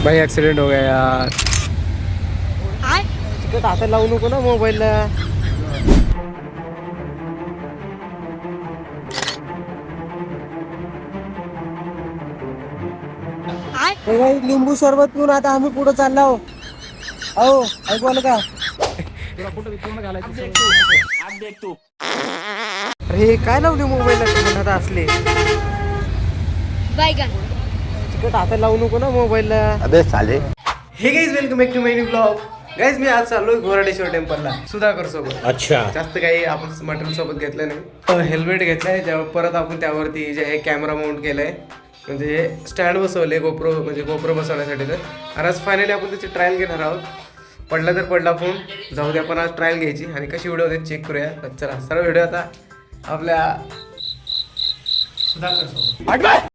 भाई ऍक्सिडेंट हो गया यार. तिकट हात लावू नको ना मोबाईलला. लिंबू सरबत पिऊन आता आम्ही पुढे चाललो. हो ऐकू आलं का? अरे काय लावले मोबाईलला तुम्ही आता असले. तिकट हात लावू नको ना मोबाईलला. अबे साले. Hey guys welcome back to my new blog. Guys मी आज चाललोय घोराडेश्वर टेम्पलला सुधाकर सोबत. अच्छा. जास्त काही आपण मटेरियल सोबत घेतलं नाही. हेल्मेट घेतलंय परत आपण त्यावरती जे हे कॅमेरा माउंट केलंय म्हणजे स्टँड बसवले गोप्रो म्हणजे गोप्रो बसवण्यासाठी. तर आज फायनली आपण त्याची ट्रायल घेणार आहोत. पडला तर पडला फोन जाऊ दे, आपण आज ट्रायल घ्यायची आणि कशी व्हिडिओ होते चेक करूया. तर चला सर्व व्हिडिओ आता आपल्या सुधाकर सोबत.